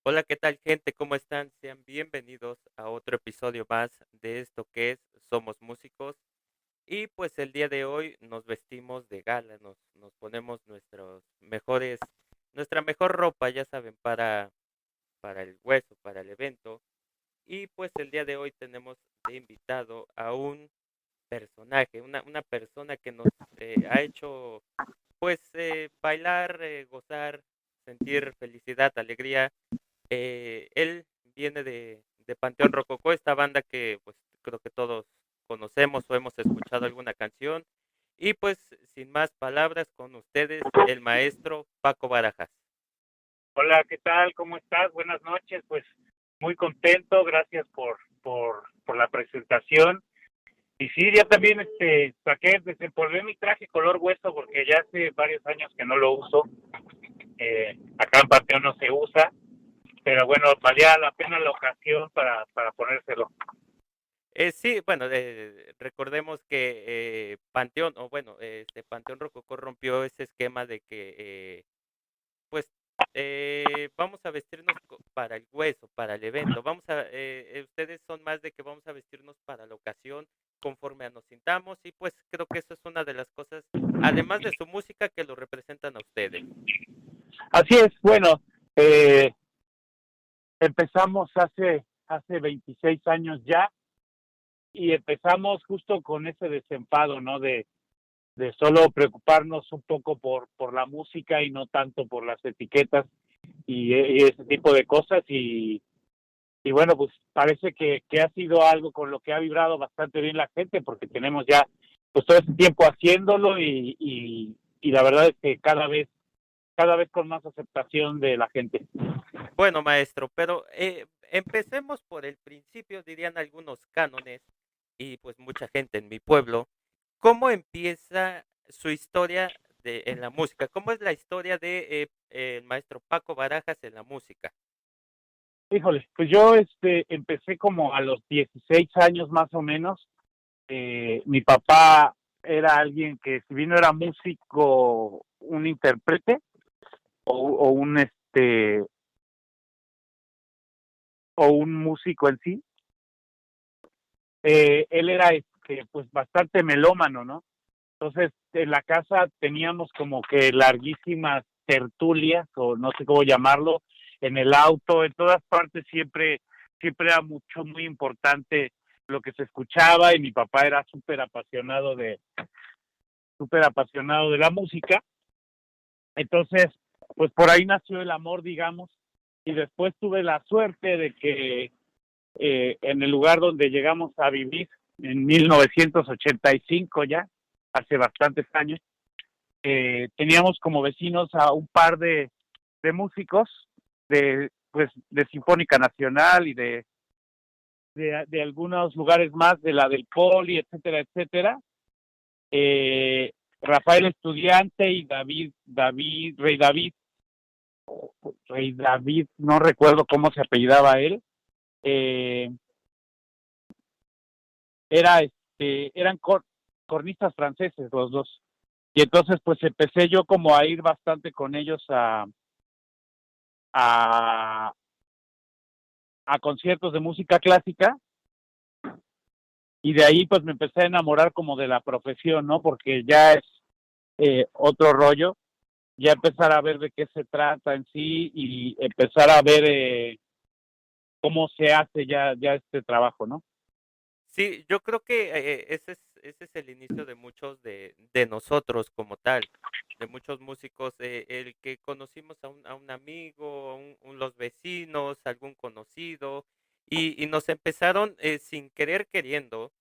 Hola, ¿qué tal, gente? ¿Cómo están? Sean bienvenidos a otro episodio más de esto que es Somos Músicos. Y pues el día de hoy nos vestimos de gala, nos ponemos nuestra mejor ropa, ya saben, para el hueso, para el evento. Y pues el día de hoy tenemos de invitado a un personaje, una persona que nos ha hecho pues bailar, gozar, sentir felicidad, alegría. Él viene de Panteón Rococó, esta banda que pues creo que todos conocemos o hemos escuchado alguna canción. Y pues sin más palabras, con ustedes el maestro Paco Barajas. Hola, ¿qué tal? ¿Cómo estás? Buenas noches. Pues muy contento, gracias por la presentación. Y sí, ya también desempolvé mi traje color hueso porque ya hace varios años que no lo uso. Acá en Panteón no se usa, pero bueno, valía la pena la ocasión para ponérselo. Sí, bueno, recordemos que Panteón, o bueno, Panteón Rococó rompió ese esquema de que pues, vamos a vestirnos para el hueso, para el evento. Ustedes son más de que vamos a vestirnos para la ocasión, conforme a nos sintamos, y pues creo que eso es una de las cosas, además de su música, que lo representan a ustedes. Así es, bueno, eh, empezamos hace 26 años ya y empezamos justo con ese desenfado, ¿no? De solo preocuparnos un poco por la música y no tanto por las etiquetas y ese tipo de cosas y bueno, pues parece que ha sido algo con lo que ha vibrado bastante bien la gente porque tenemos ya pues todo ese tiempo haciéndolo y la verdad es que cada vez con más aceptación de la gente. Bueno, maestro, pero empecemos por el principio, dirían algunos cánones, y pues mucha gente en mi pueblo. ¿Cómo empieza su historia en la música? ¿Cómo es la historia de el maestro Paco Barajas en la música? Híjole, pues yo empecé como a los 16 años más o menos. Mi papá era alguien que si bien no era músico, un intérprete o un o un músico en sí, él era pues bastante melómano, ¿no? Entonces en la casa teníamos como que larguísimas tertulias o no sé cómo llamarlo, en el auto, en todas partes siempre era muy importante lo que se escuchaba y mi papá era súper apasionado de la música. Entonces, pues por ahí nació el amor, digamos, y después tuve la suerte de que en el lugar donde llegamos a vivir en 1985 ya, hace bastantes años, teníamos como vecinos a un par de músicos de Sinfónica Nacional y de algunos lugares más, de la del Poli, etcétera, etcétera. Eh, Rafael Estudiante y Rey David, no recuerdo cómo se apellidaba él, eh, eran cornistas franceses los dos. Y entonces pues empecé yo como a ir bastante con ellos a, a conciertos de música clásica y de ahí pues me empecé a enamorar como de la profesión, ¿no? Porque ya es otro rollo, ya empezar a ver de qué se trata en sí y empezar a ver cómo se hace ya este trabajo, ¿no? Sí, yo creo que ese es el inicio de muchos de nosotros como tal, de muchos músicos, el que conocimos a un amigo, los vecinos, algún conocido, y nos empezaron sin querer queriendo,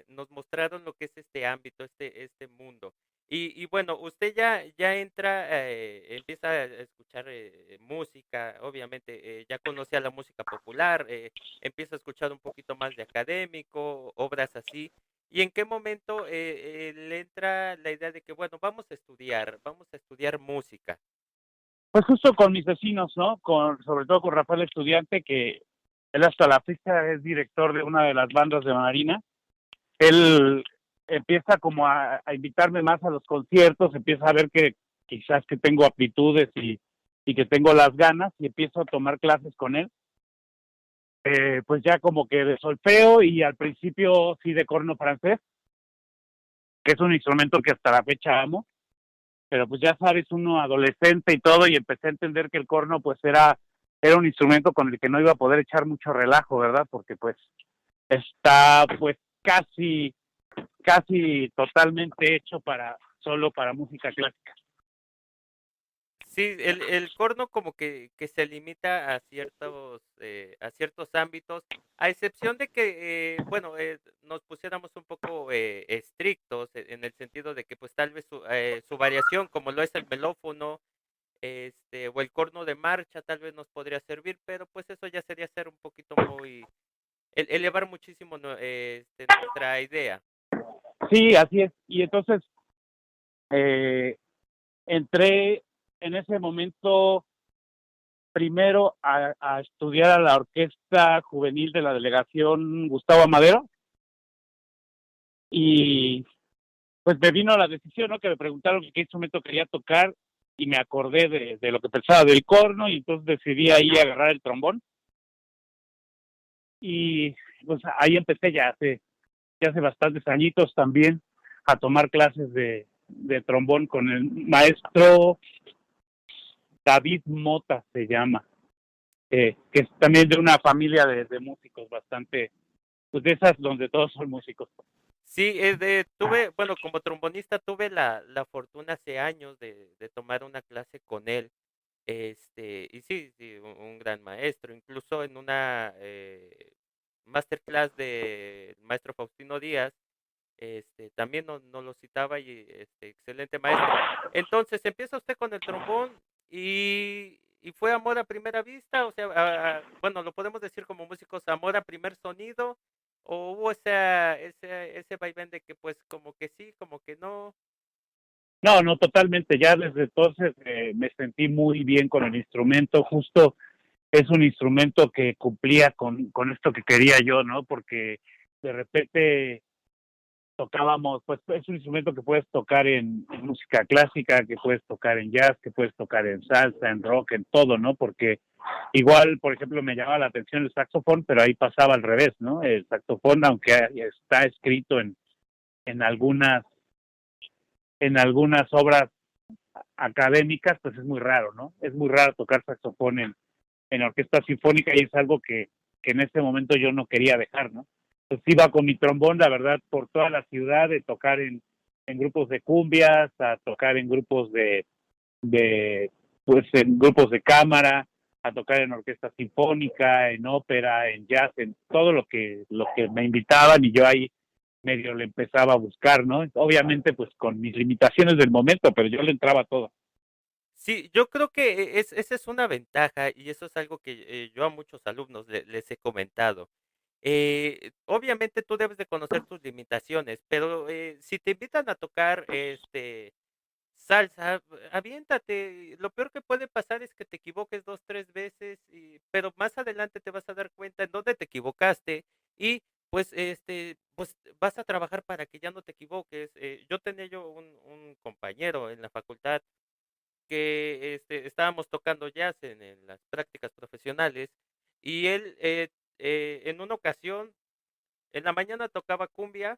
nos mostraron lo que es este ámbito, este mundo. Y bueno, usted ya entra, empieza a escuchar música, obviamente ya conocía la música popular, empieza a escuchar un poquito más de académico, obras así. ¿Y en qué momento le entra la idea de que, bueno, vamos a estudiar música? Pues justo con mis vecinos, ¿no? Sobre todo con Rafael Estudiante, que él hasta la fecha es director de una de las bandas de Marina. Él empieza como a invitarme más a los conciertos, empieza a ver que quizás que tengo aptitudes y que tengo las ganas y empiezo a tomar clases con él, pues ya como que de solfeo y al principio sí de corno francés, que es un instrumento que hasta la fecha amo, pero pues ya sabes, uno adolescente y todo, y empecé a entender que el corno pues era un instrumento con el que no iba a poder echar mucho relajo, ¿verdad? Porque pues está pues casi totalmente hecho solo para música clásica. Sí, el corno como que se limita a ciertos ámbitos, a excepción de que, bueno, nos pusiéramos un poco estrictos en el sentido de que pues tal vez su variación, como lo es el melófono, o el corno de marcha, tal vez nos podría servir, pero pues eso ya sería ser un poquito muy, elevar muchísimo nuestra idea. Sí, así es. Y entonces eh, entré en ese momento primero a estudiar a la orquesta juvenil de la delegación Gustavo Amadero y pues me vino la decisión, ¿no? Que me preguntaron qué instrumento quería tocar y me acordé de lo que pensaba del corno y entonces decidí ahí agarrar el trombón y pues ahí empecé ya hace bastantes añitos también a tomar clases de trombón con el maestro David Mota se llama, que es también de una familia de músicos bastante, pues de esas donde todos son músicos. Sí, bueno, como trombonista tuve la fortuna hace años de tomar una clase con él. Y sí, sí, un gran maestro. Incluso en una masterclass del maestro Faustino Díaz, también no lo citaba y excelente maestro. Entonces empieza usted con el trombón y fue amor a primera vista, o sea, bueno, lo podemos decir como músicos, amor a primer sonido, o hubo ese vaivén de que pues como que sí, como que no. No, no, totalmente. Ya desde entonces me sentí muy bien con el instrumento. Justo es un instrumento que cumplía con esto que quería yo, ¿no? Porque de repente tocábamos, pues es un instrumento que puedes tocar en música clásica, que puedes tocar en jazz, que puedes tocar en salsa, en rock, en todo, ¿no? Porque igual, por ejemplo, me llamaba la atención el saxofón, pero ahí pasaba al revés, ¿no? El saxofón, aunque está escrito en algunas en algunas obras académicas, pues es muy raro, ¿no? Es muy raro tocar saxofón en orquesta sinfónica y es algo que en ese momento yo no quería dejar, ¿no? Pues iba con mi trombón, la verdad, por toda la ciudad, de tocar en grupos de cumbias, a tocar en grupos pues en grupos de cámara, a tocar en orquesta sinfónica, en ópera, en jazz, en todo lo que me invitaban y yo ahí medio le empezaba a buscar, ¿no? Obviamente pues con mis limitaciones del momento, pero yo le entraba a todo. Sí, yo creo que esa es una ventaja y eso es algo que yo a muchos alumnos les he comentado. Obviamente tú debes de conocer tus limitaciones, pero si te invitan a tocar salsa, aviéntate. Lo peor que puede pasar es que te equivoques dos, tres veces, pero más adelante te vas a dar cuenta en dónde te equivocaste y pues pues vas a trabajar para que ya no te equivoques. Yo tenía un compañero en la facultad que estábamos tocando jazz en las prácticas profesionales y él en una ocasión en la mañana tocaba cumbia,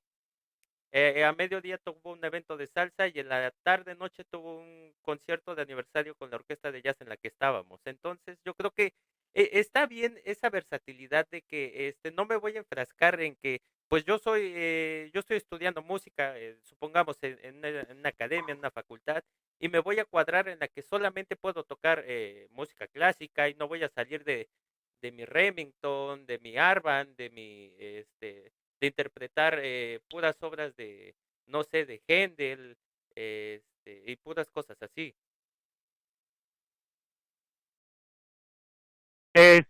a mediodía tuvo un evento de salsa y en la tarde noche tuvo un concierto de aniversario con la orquesta de jazz en la que estábamos. Entonces, yo creo que está bien esa versatilidad de que no me voy a enfrascar en que pues yo estoy estudiando música, supongamos en una academia, en una facultad, y me voy a cuadrar en la que solamente puedo tocar música clásica y no voy a salir de mi Remington, de mi Arban, de interpretar puras obras de, no sé, de Händel, y puras cosas así.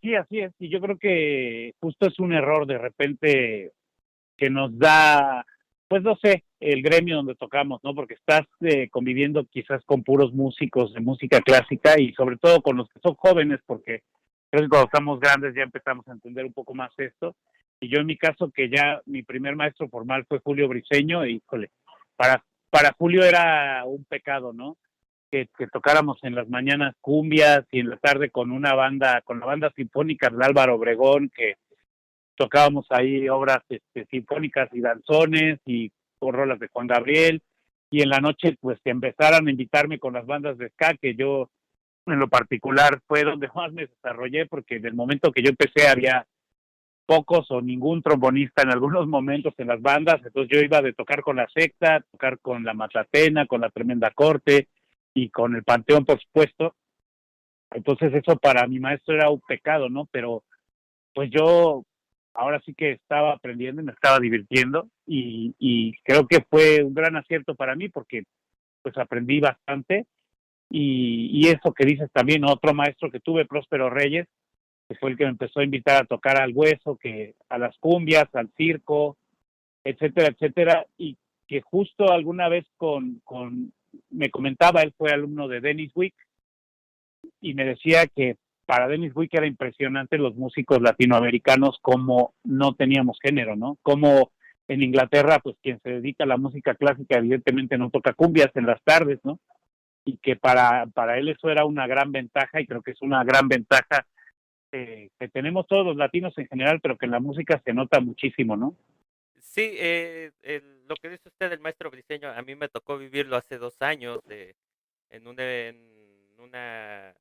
Sí, así es, y yo creo que justo es un error de repente que nos da, pues no sé, el gremio donde tocamos, ¿no? Porque estás conviviendo quizás con puros músicos de música clásica y sobre todo con los que son jóvenes, porque creo que cuando estamos grandes ya empezamos a entender un poco más esto. Y yo en mi caso, que ya mi primer maestro formal fue Julio Briseño, y híjole, para Julio era un pecado, ¿no? que tocáramos en las mañanas cumbias y en la tarde con la banda sinfónica de Álvaro Obregón, que tocábamos ahí obras sinfónicas y danzones y rolas de Juan Gabriel, y en la noche pues que empezaran a invitarme con las bandas de ska, que yo en lo particular fue donde más me desarrollé, porque en el momento que yo empecé había pocos o ningún trombonista en algunos momentos en las bandas, entonces yo iba de tocar con la secta, tocar con la Matatena, con la Tremenda Corte y con el Panteón, por supuesto. Entonces eso para mi maestro era un pecado, ¿no? Pero pues yo ahora sí que estaba aprendiendo y me estaba divirtiendo, y creo que fue un gran acierto para mí porque pues aprendí bastante, y eso que dices también, otro maestro que tuve, Próspero Reyes, que fue el que me empezó a invitar a tocar al hueso, que a las cumbias, al circo, etcétera, etcétera, y que justo alguna vez me comentaba, él fue alumno de Dennis Wick, y me decía que para Dennis Wick era impresionante los músicos latinoamericanos, como no teníamos género, ¿no? Como en Inglaterra, pues quien se dedica a la música clásica evidentemente no toca cumbias en las tardes, ¿no? Y que para él eso era una gran ventaja, y creo que es una gran ventaja que tenemos todos los latinos en general, pero que en la música se nota muchísimo, ¿no? Sí, lo que dice usted del maestro Briseño, a mí me tocó vivirlo hace 2 años, en una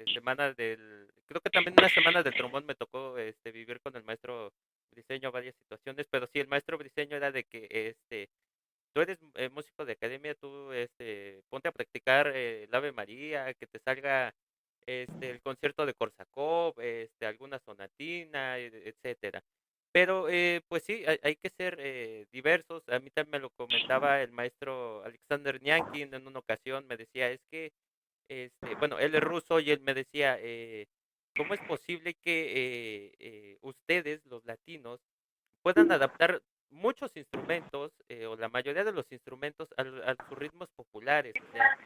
semana creo que también una semana del trombón me tocó vivir con el maestro Briseño varias situaciones, pero sí, el maestro Briseño era de que tú eres músico de academia, tú ponte a practicar el Ave María, que te salga el concierto de Korsakov, alguna sonatina, etcétera. Pero pues sí, hay que ser diversos. A mí también me lo comentaba el maestro Alexander Nyankin en una ocasión, me decía, es que, bueno, él es ruso y él me decía, ¿cómo es posible que ustedes, los latinos, puedan adaptar muchos instrumentos o la mayoría de los instrumentos a sus ritmos populares? O sea,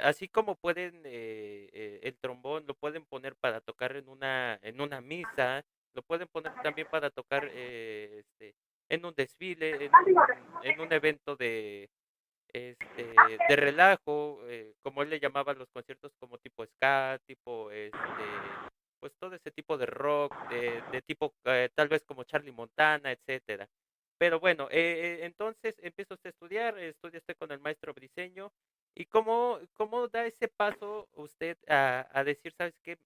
así como pueden el trombón lo pueden poner para tocar en una misa, lo pueden poner también para tocar en un desfile, en un evento de relajo, como él le llamaba los conciertos como tipo ska, tipo pues todo ese tipo de rock, de tipo tal vez como Charlie Montana, etcétera. Pero bueno, entonces empieza usted a estudiar, estudia usted con el maestro Briseño. ¿Y cómo da ese paso usted a decir, sabes qué,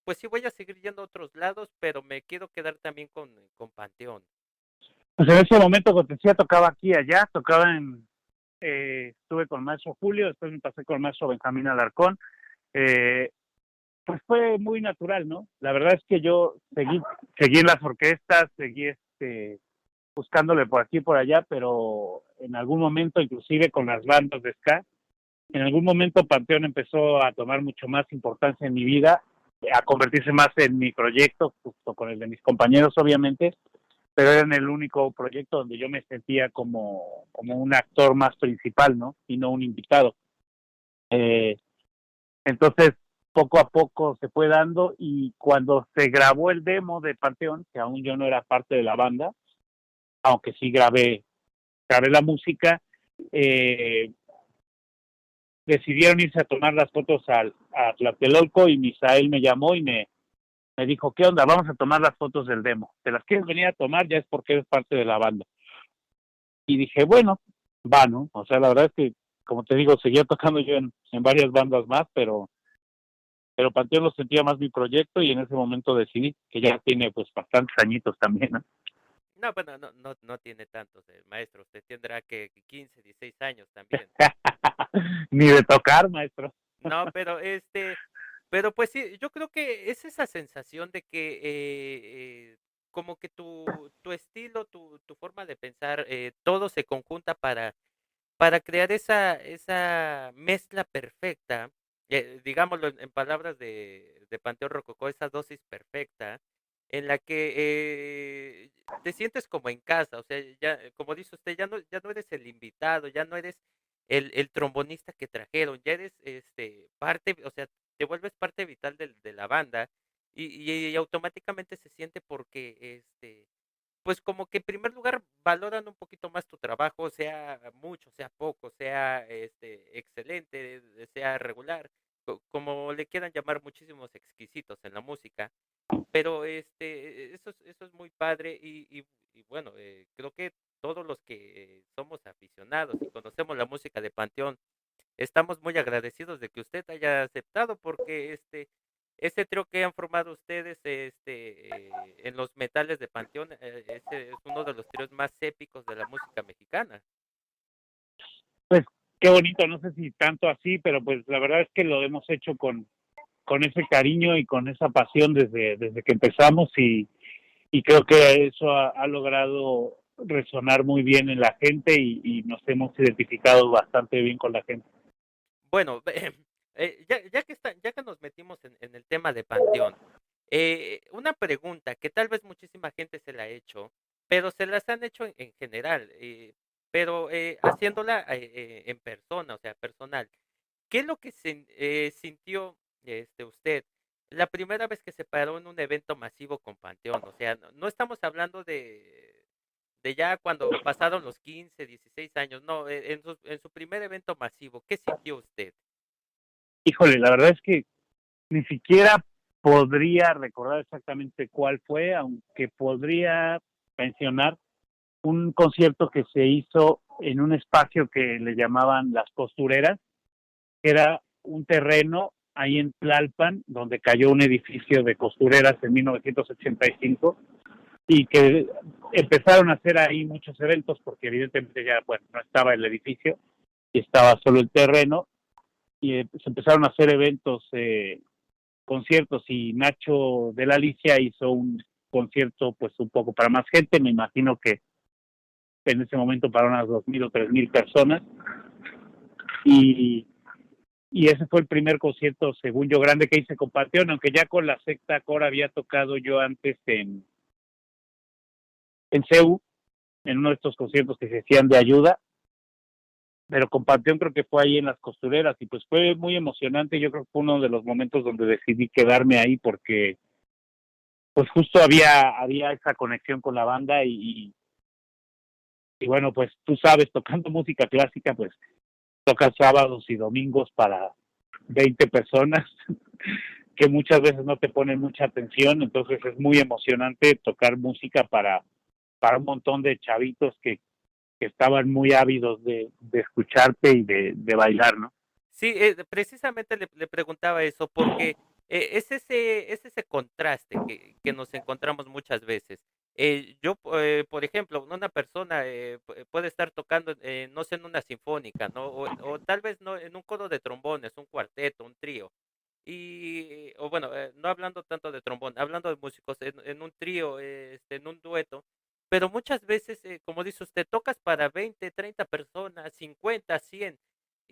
pues sí voy a seguir yendo a otros lados, pero me quiero quedar también con Panteón? Pues en ese momento, como te decía, tocaba aquí y allá, estuve con el maestro Julio, después me pasé con el maestro Benjamín Alarcón. eh, pues fue muy natural, ¿no? La verdad es que yo seguí en las orquestas, seguí buscándole por aquí y por allá, pero en algún momento, inclusive con las bandas de ska, en algún momento Panteón empezó a tomar mucho más importancia en mi vida, a convertirse más en mi proyecto, justo con el de mis compañeros, obviamente, pero era en el único proyecto donde yo me sentía como un actor más principal, ¿no? Y no un invitado. Eh, entonces, poco a poco se fue dando, y cuando se grabó el demo de Panteón, que aún yo no era parte de la banda, aunque sí grabé la música, eh, decidieron irse a tomar las fotos a Tlatelolco, y Misael me llamó y me dijo, ¿qué onda? Vamos a tomar las fotos del demo. ¿Te las quieres venir a tomar? Ya es porque eres parte de la banda. Y dije, bueno, va, ¿no? O sea, la verdad es que, como te digo, seguía tocando yo en varias bandas más, pero Panteón lo sentía más mi proyecto, y en ese momento decidí, que ya tiene pues bastantes añitos también, ¿no? No, bueno, no tiene tantos, maestro. Usted tendrá que 15, 16 años también. Ni de tocar, maestro. No, pero pues sí, yo creo que es esa sensación de que como que tu estilo, tu forma de pensar, todo se conjunta para crear esa mezcla perfecta, digámoslo en palabras de Panteón Rococó, esa dosis perfecta, en la que te sientes como en casa, o sea, ya, como dice usted, ya no eres el invitado, ya no eres el trombonista que trajeron, ya eres parte, o sea, te vuelves parte vital de la banda y automáticamente se siente porque pues como que en primer lugar valoran un poquito más tu trabajo, sea mucho, sea poco, sea excelente, sea regular, como le quieran llamar muchísimos exquisitos en la música, pero eso es muy padre y bueno, creo que todos los que somos aficionados y conocemos la música de Panteón, estamos muy agradecidos de que usted haya aceptado porque ese trío que han formado ustedes en los metales de Panteón, ese es uno de los tríos más épicos de la música mexicana. Pues qué bonito, no sé si tanto así, pero pues la verdad es que lo hemos hecho con ese cariño y con esa pasión desde que empezamos y creo que eso ha logrado resonar muy bien en la gente y nos hemos identificado bastante bien con la gente. Bueno, ya que nos metimos en el tema de Panteón, una pregunta que tal vez muchísima gente se la ha hecho, pero se las han hecho en general, pero haciéndola en persona, o sea, personal. ¿Qué es lo que sintió usted la primera vez que se paró en un evento masivo con Panteón? O sea, no estamos hablando de ya cuando pasaron los 15, 16 años, no, en su primer evento masivo, ¿qué sintió usted? Híjole, la verdad es que ni siquiera podría recordar exactamente cuál fue, aunque podría mencionar un concierto que se hizo en un espacio que le llamaban Las Costureras, que era un terreno ahí en Tlalpan, donde cayó un edificio de costureras en 1985 y que empezaron a hacer ahí muchos eventos porque evidentemente ya bueno, no estaba el edificio y estaba solo el terreno y se empezaron a hacer eventos, conciertos y Nacho de la Alicia hizo un concierto pues un poco para más gente, me imagino que en ese momento para unas 2,000 o 3,000 personas y, y ese fue el primer concierto según yo grande que hice con Panteón, aunque ya con la secta Cora había tocado yo antes en CEU, en uno de estos conciertos que se hacían de ayuda, pero con Panteón creo que fue ahí en Las Costureras y pues fue muy emocionante, yo creo que fue uno de los momentos donde decidí quedarme ahí porque pues justo había esa conexión con la banda y bueno, pues tú sabes, tocando música clásica, pues tocas sábados y domingos para 20 personas que muchas veces no te ponen mucha atención, entonces es muy emocionante tocar música para un montón de chavitos que estaban muy ávidos de escucharte y de bailar, ¿no? Sí, precisamente le preguntaba eso porque es ese contraste que nos encontramos muchas veces. Por ejemplo, una persona puede estar tocando, no sé, en una sinfónica, ¿no? O tal vez no en un coro de trombones, un cuarteto, un trío. O bueno, no hablando tanto de trombón, hablando de músicos, en un trío, en un dueto, pero muchas veces, como dice usted, tocas para 20, 30 personas, 50, 100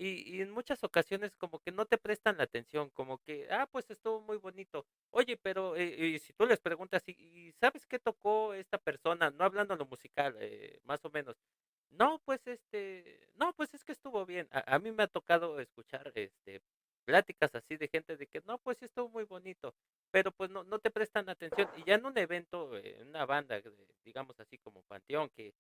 y en muchas ocasiones como que no te prestan la atención, como que, pues estuvo muy bonito. Oye, pero y si tú les preguntas, ¿y sabes qué tocó esta persona? No hablando de lo musical, más o menos. No, pues no, pues es que estuvo bien. A mí me ha tocado escuchar pláticas así de gente de que no, pues sí estuvo muy bonito, pero pues no te prestan atención. Y ya en un evento, en una banda, digamos así como Panteón, que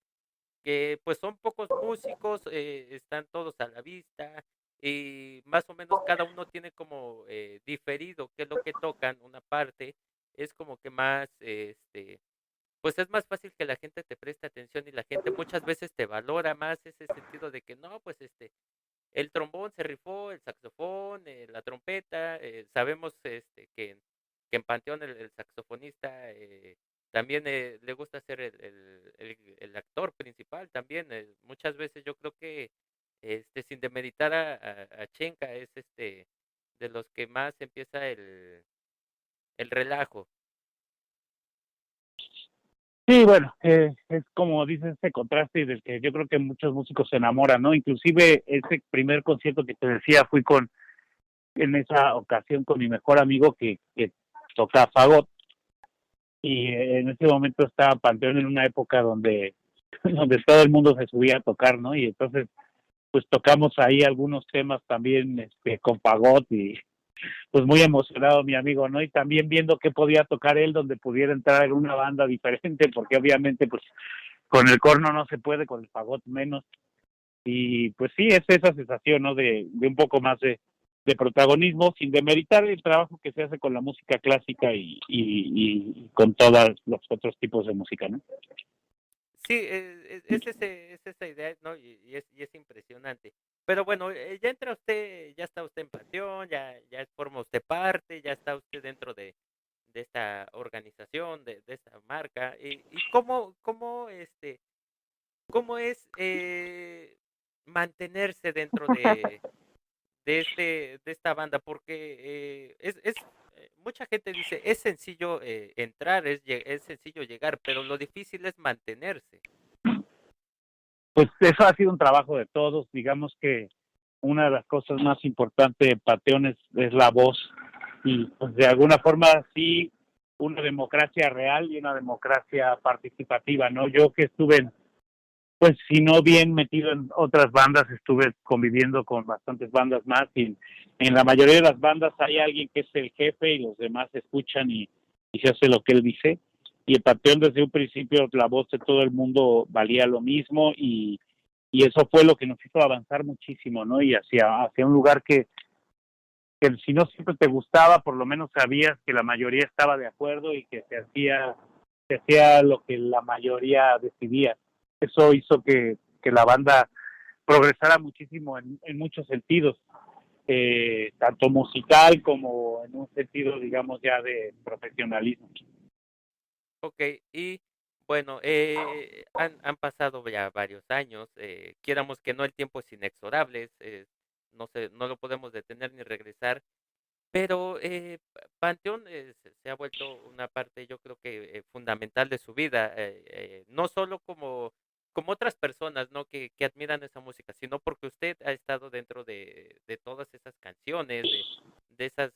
pues son pocos músicos, están todos a la vista y más o menos cada uno tiene como diferido qué es lo que tocan, una parte, es como que más, pues es más fácil que la gente te preste atención y la gente muchas veces te valora más ese sentido de que no, pues el trombón se rifó, el saxofón, la trompeta, sabemos que en Panteón el saxofonista también le gusta ser el actor principal también. Muchas veces yo creo que sin demeritar a Chenka es de los que más empieza el relajo. Sí, bueno, es como dices, ese contraste y del que yo creo que muchos músicos se enamoran, ¿no? Inclusive ese primer concierto que te decía, fui en esa ocasión con mi mejor amigo que toca fagot y en ese momento estaba Panteón en una época donde, donde todo el mundo se subía a tocar, ¿no? Y entonces pues tocamos ahí algunos temas también con fagot y pues muy emocionado mi amigo, ¿no? Y también viendo qué podía tocar él donde pudiera entrar en una banda diferente, porque obviamente pues con el corno no se puede, con el fagot menos. Y pues sí, es esa sensación, ¿no? De un poco más de protagonismo, sin demeritar el trabajo que se hace con la música clásica y con todos los otros tipos de música, ¿no? Sí, es esa idea, ¿no? Y es impresionante. Pero bueno, ya entra usted, ya está usted en Panteón, ya forma usted parte, ya está usted dentro de esta organización, de esta marca. Y cómo es mantenerse dentro de esta banda? Porque mucha gente dice, es sencillo entrar, es sencillo llegar, pero lo difícil es mantenerse. Pues eso ha sido un trabajo de todos. Digamos que una de las cosas más importantes de Panteón es la voz. Y pues de alguna forma sí, una democracia real y una democracia participativa, ¿no? Yo que estuve, pues si no bien metido en otras bandas, estuve conviviendo con bastantes bandas más y en la mayoría de las bandas hay alguien que es el jefe y los demás escuchan y se hace lo que él dice. Y en Panteón desde un principio la voz de todo el mundo valía lo mismo y eso fue lo que nos hizo avanzar muchísimo, ¿no? Y hacia un lugar que si no siempre te gustaba, por lo menos sabías que la mayoría estaba de acuerdo y que se hacía lo que la mayoría decidía. Eso hizo que la banda progresara muchísimo en muchos sentidos, tanto musical como en un sentido, digamos, ya de profesionalismo. Ok, y bueno, han pasado ya varios años, quieramos que no, el tiempo es inexorable, no lo podemos detener ni regresar, pero Panteón se ha vuelto una parte, yo creo que fundamental de su vida, no solo como otras personas, ¿no? Que admiran esa música, sino porque usted ha estado dentro de todas esas canciones, de esas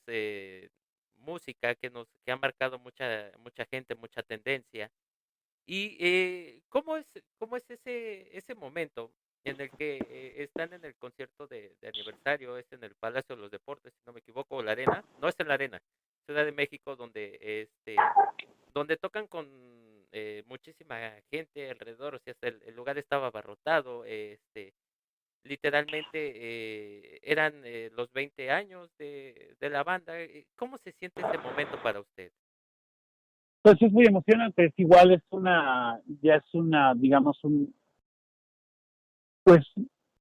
música que ha marcado mucha gente, mucha tendencia. Y cómo es ese momento en el que están en el concierto de aniversario, es en el Palacio de los Deportes, si no me equivoco, o la Arena, no es en la Arena, Ciudad de México, donde tocan con muchísima gente alrededor, o sea, hasta el lugar estaba abarrotado, literalmente eran los 20 años de la banda. ¿Cómo se siente ese momento para usted? Pues es muy emocionante, es igual, ya es una, digamos, pues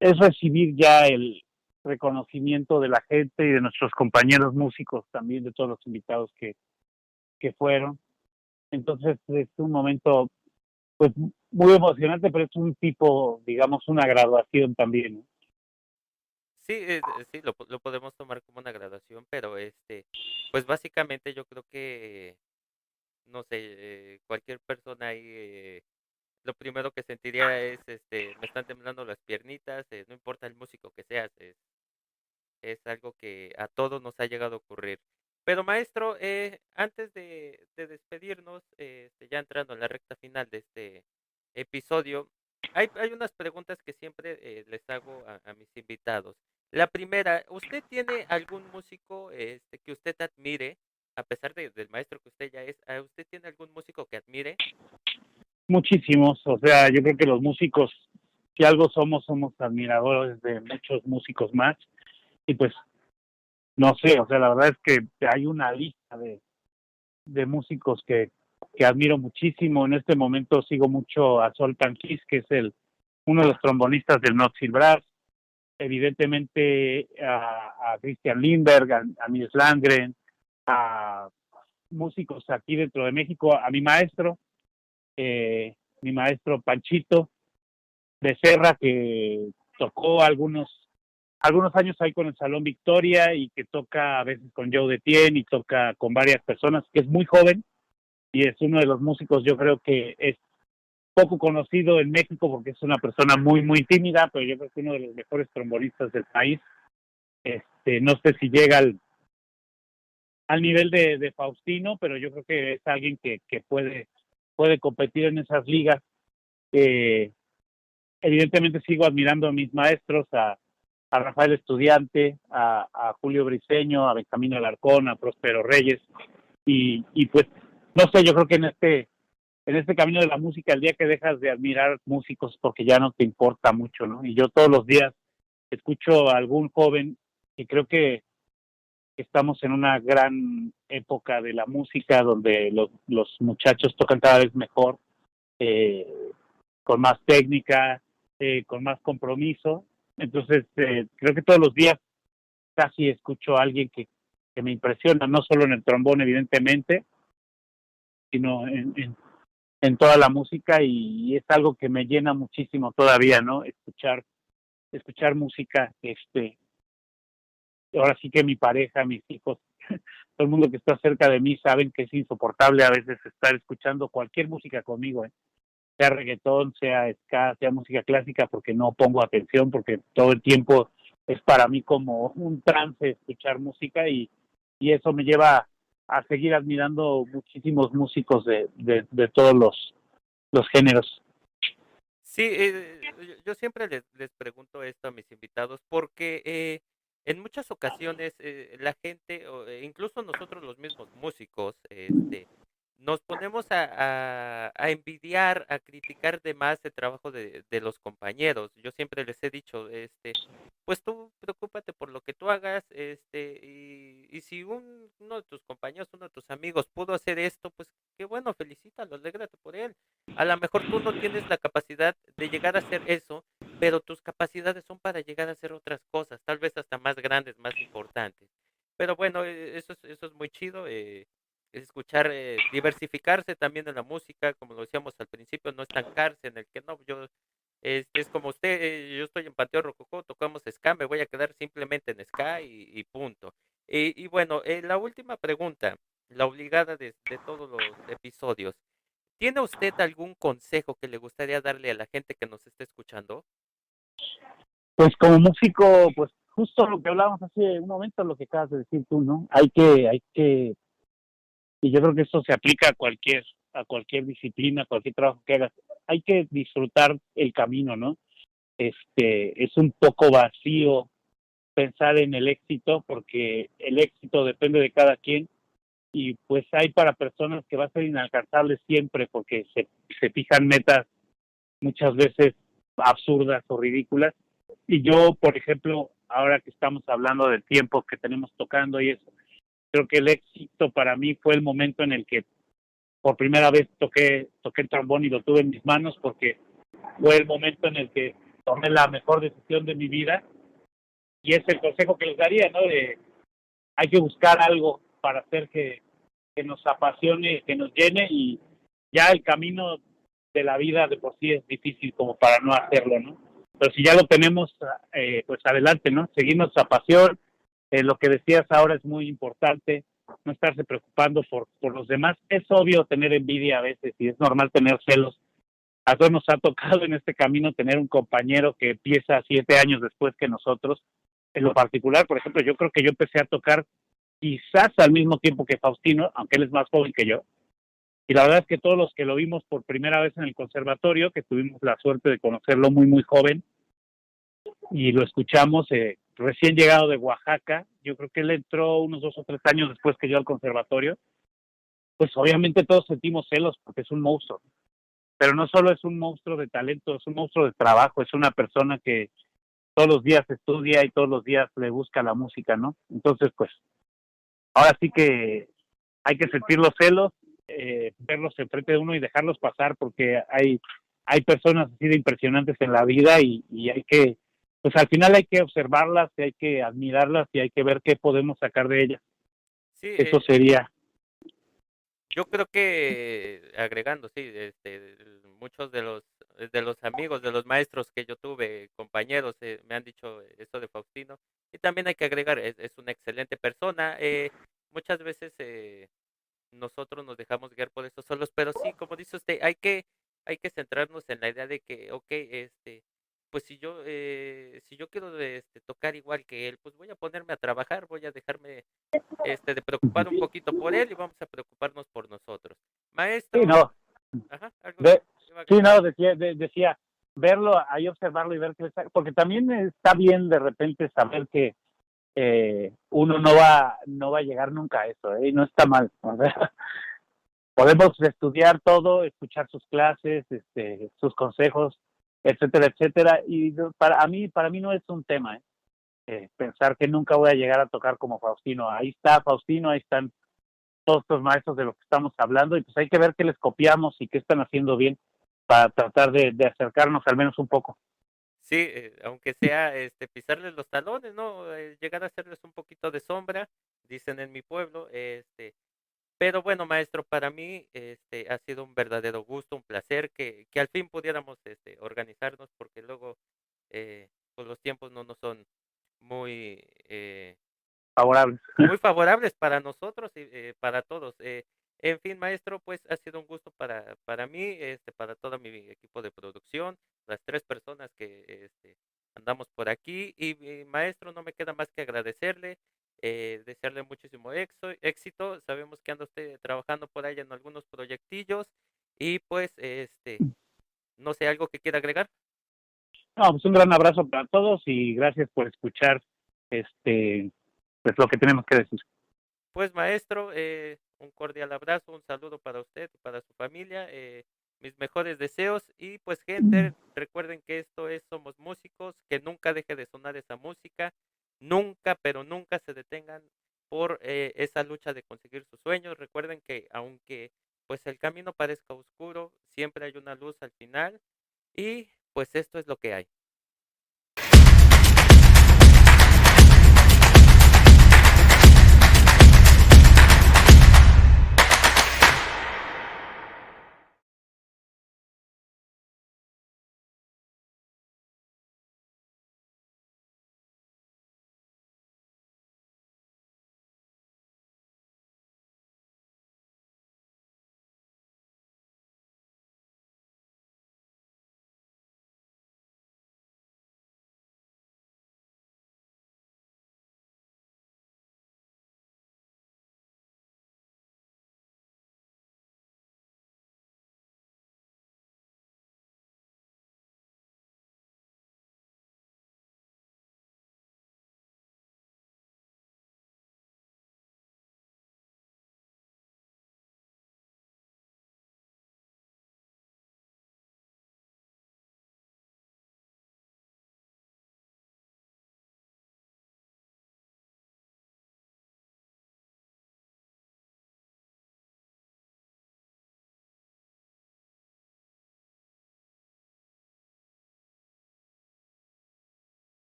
es recibir ya el reconocimiento de la gente y de nuestros compañeros músicos también, de todos los invitados que fueron. Entonces es un momento pues muy emocionante, pero es un tipo, digamos, una graduación también, ¿no? Sí, sí, lo podemos tomar como una graduación, pero pues básicamente yo creo que, no sé, cualquier persona ahí, lo primero que sentiría es, me están temblando las piernitas, no importa el músico que seas, es algo que a todos nos ha llegado a ocurrir. Pero maestro, antes de despedirnos, ya entrando en la recta final de este episodio, hay unas preguntas que siempre les hago a mis invitados. La primera, ¿usted tiene algún músico que usted admire, a pesar del maestro que usted ya es, usted tiene algún músico que admire? Muchísimos, o sea, yo creo que los músicos, si algo somos admiradores de muchos músicos más, y pues, no sé, o sea, la verdad es que hay una lista de músicos que admiro muchísimo. En este momento sigo mucho a Zoltan Kiss, que es uno de los trombonistas del Notting Brass, evidentemente a Christian Lindberg, a Nils Landgren, a músicos aquí dentro de México, a mi maestro Panchito Becerra, que tocó algunos años ahí con el Salón Victoria y que toca a veces con Joe Detien y toca con varias personas, que es muy joven y es uno de los músicos, yo creo que es poco conocido en México porque es una persona muy, muy tímida, pero yo creo que uno de los mejores trombonistas del país. No sé si llega al nivel de Faustino, pero yo creo que es alguien que puede competir en esas ligas. Evidentemente sigo admirando a mis maestros, a Rafael Estudiante, a Julio Briceño, a Benjamín Alarcón, a Próspero Reyes, y pues, no sé, yo creo que en este camino de la música, el día que dejas de admirar músicos porque ya no te importa mucho, ¿no? Y yo todos los días escucho a algún joven y creo que estamos en una gran época de la música donde los muchachos tocan cada vez mejor, eh, con más técnica, con más compromiso. Entonces, creo que todos los días casi escucho a alguien que me impresiona, no solo en el trombón, evidentemente, sino en toda la música, y es algo que me llena muchísimo todavía, ¿no? Escuchar música, ahora sí que mi pareja, mis hijos, todo el mundo que está cerca de mí saben que es insoportable a veces estar escuchando cualquier música conmigo, sea reggaetón, sea ska, sea música clásica, porque no pongo atención, porque todo el tiempo es para mí como un trance escuchar música, y eso me lleva a seguir admirando muchísimos músicos de todos los géneros. Sí, yo siempre les pregunto esto a mis invitados porque en muchas ocasiones la gente, o incluso nosotros los mismos músicos, nos ponemos a envidiar, a criticar de más el trabajo de los compañeros. Yo siempre les he dicho, pues tú preocúpate por lo que tú hagas, y si uno de tus compañeros, uno de tus amigos pudo hacer esto, pues qué bueno, felicítalo, alégrate por él. A lo mejor tú no tienes la capacidad de llegar a hacer eso, pero tus capacidades son para llegar a hacer otras cosas, tal vez hasta más grandes, más importantes. Pero bueno, eso es muy chido, es escuchar, diversificarse también en la música, como lo decíamos al principio, no estancarse en el que no, yo, es como usted, yo estoy en Panteón Rococó, tocamos ska, me voy a quedar simplemente en ska y punto. Y bueno, la última pregunta, la obligada de todos los episodios. ¿Tiene usted algún consejo que le gustaría darle a la gente que nos esté escuchando? Pues como músico, pues justo lo que hablábamos hace un momento, lo que acabas de decir tú, ¿no? Y yo creo que eso se aplica a cualquier disciplina, a cualquier trabajo que hagas. Hay que disfrutar el camino, ¿no? Es un poco vacío pensar en el éxito, porque el éxito depende de cada quien, y pues hay para personas que va a ser inalcanzable siempre porque se fijan metas muchas veces absurdas o ridículas. Y yo, por ejemplo, ahora que estamos hablando del tiempo que tenemos tocando y eso, creo que el éxito para mí fue el momento en el que por primera vez toqué el trombón y lo tuve en mis manos, porque fue el momento en el que tomé la mejor decisión de mi vida, y es el consejo que les daría, ¿no? Hay que buscar algo para hacer que nos apasione, que nos llene, y ya el camino de la vida de por sí es difícil como para no hacerlo, ¿no? Pero si ya lo tenemos, pues adelante, ¿no? Seguir nuestra pasión. Lo que decías ahora es muy importante, no estarse preocupando por los demás. Es obvio tener envidia a veces y es normal tener celos. A todos nos ha tocado en este camino tener un compañero que empieza 7 años después que nosotros. En lo particular, por ejemplo, yo creo que yo empecé a tocar quizás al mismo tiempo que Faustino, aunque él es más joven que yo. Y la verdad es que todos los que lo vimos por primera vez en el conservatorio, que tuvimos la suerte de conocerlo muy, muy joven, y lo escuchamos, recién llegado de Oaxaca, yo creo que él entró unos 2 o 3 años después que yo al conservatorio, pues obviamente todos sentimos celos porque es un monstruo. Pero no solo es un monstruo de talento, es un monstruo de trabajo, es una persona que todos los días estudia y todos los días le busca la música, ¿no? Entonces, pues, ahora sí que hay que sentir los celos, verlos enfrente de uno y dejarlos pasar, porque hay personas así de impresionantes en la vida, y hay que, pues al final hay que observarlas, y hay que admirarlas, y hay que ver qué podemos sacar de ellas. Sí, Eso sería. yo creo que agregando, sí, muchos de los amigos, de los maestros que yo tuve, compañeros, me han dicho esto de Faustino. Y también hay que agregar, es una excelente persona. Muchas veces nosotros nos dejamos guiar por eso solos, pero sí, como dice usted, hay que centrarnos en la idea de que, ok, pues si yo quiero tocar igual que él, pues voy a ponerme a trabajar, voy a dejarme de preocupar un poquito por él y vamos a preocuparnos por nosotros. Sí, Maestro, no. ajá, algo De, iba a sí, agregar. no, decía verlo, ahí observarlo y ver qué está, porque también está bien de repente saber que uno no va a llegar nunca a eso, y no está mal. O sea, podemos estudiar todo, escuchar sus clases, sus consejos, etcétera, etcétera. Y para mí no es un tema, ¿eh? Pensar que nunca voy a llegar a tocar como Faustino. Ahí está Faustino, ahí están todos estos maestros de lo que estamos hablando, y pues hay que ver qué les copiamos y qué están haciendo bien para tratar de acercarnos al menos un poco. Sí, aunque sea pisarles los talones, ¿no? Llegar a hacerles un poquito de sombra, dicen en mi pueblo, pero bueno, maestro, para mí ha sido un verdadero gusto, un placer que al fin pudiéramos organizarnos, porque luego pues los tiempos no nos son muy Favorables. muy favorables para nosotros y para todos. En fin, maestro, pues ha sido un gusto para mí, para todo mi equipo de producción, las tres personas que andamos por aquí. Y maestro, no me queda más que agradecerle, desearle muchísimo éxito. Sabemos que anda usted trabajando por ahí en algunos proyectillos y pues, no sé, algo que quiera agregar. No, pues un gran abrazo para todos y gracias por escuchar pues lo que tenemos que decir. Pues maestro, un cordial abrazo, un saludo para usted y para su familia, mis mejores deseos y pues gente, recuerden que esto es Somos Músicos, que nunca deje de sonar esa música, nunca, pero nunca se detengan por esa lucha de conseguir sus sueños. Recuerden que aunque pues el camino parezca oscuro, siempre hay una luz al final y pues esto es lo que hay.